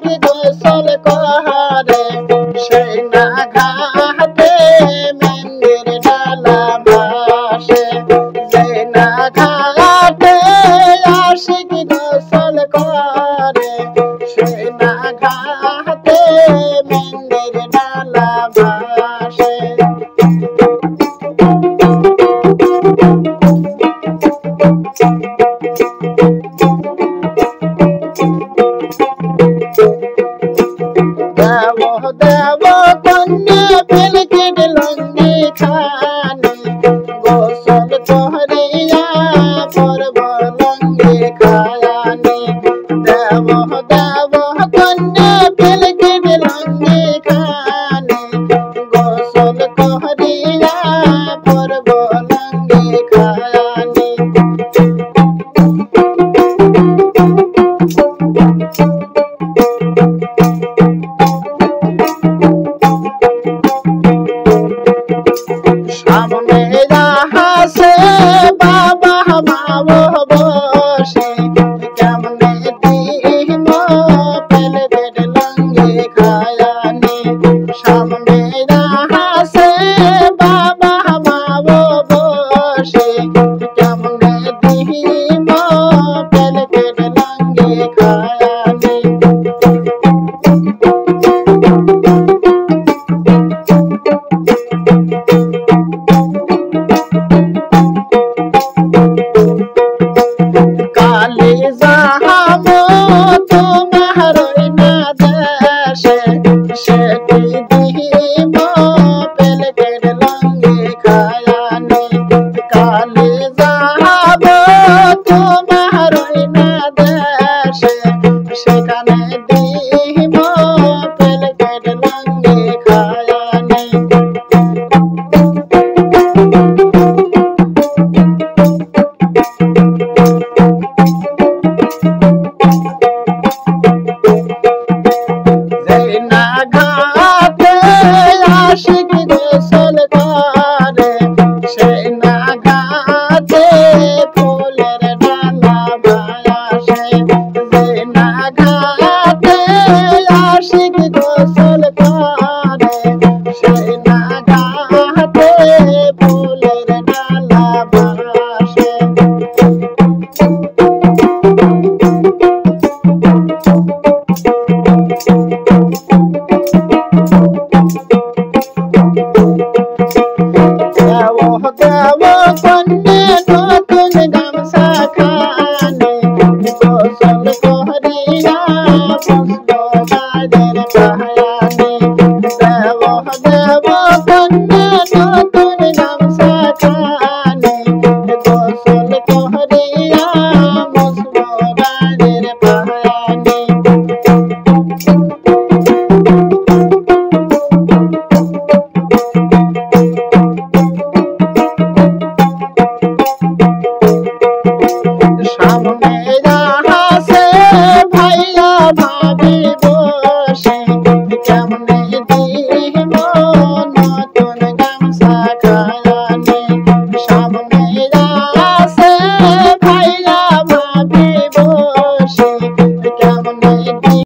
আশিক গোসল করে সেই না ঘাটে মেহেন্দির ডালা ভাসে যে না ঘাটে আশিক গোসল করে সেই না ঘাটে মেহেন্দির ডালা ভাসে দেব কন্যা পেলকেট লঙ্গি খানি গোসল করিয়া পরব লঙ্গি খায়ানি দেব কন্যা পেলকেট লঙ্গি খানি গোসল করিয়া পরব লঙ্গি খায়ানি সামনে হাসে বাবা মাও বসে কেমনে দিন পেলকেট লঙ্গি খায়ানি সামনে হাসে বাবা মাও বসে কেমনে দিন পেলকেট লঙ্গি খায়ানি কালি যাহাব তোমার না দেশে সেটি দিম পেলকেট লঙ্গি খায়ানি কালি যাহাব তোমার না দেশে সেখানে দিম পেলকেট লঙ্গি খায়ানি না ঘাটে আশিক গোসল করে সেই না ঘাটে ফুলের ডালা ভাসে যে না ঘাটে আশিক গোসল করে সেই না ঘাটে ফুলের ডালা ভাসে দেব কন্যা নতুন গামছা খানি গোসল করিয়া বসব বাদের পায়ানি দেব কন্যা নতুন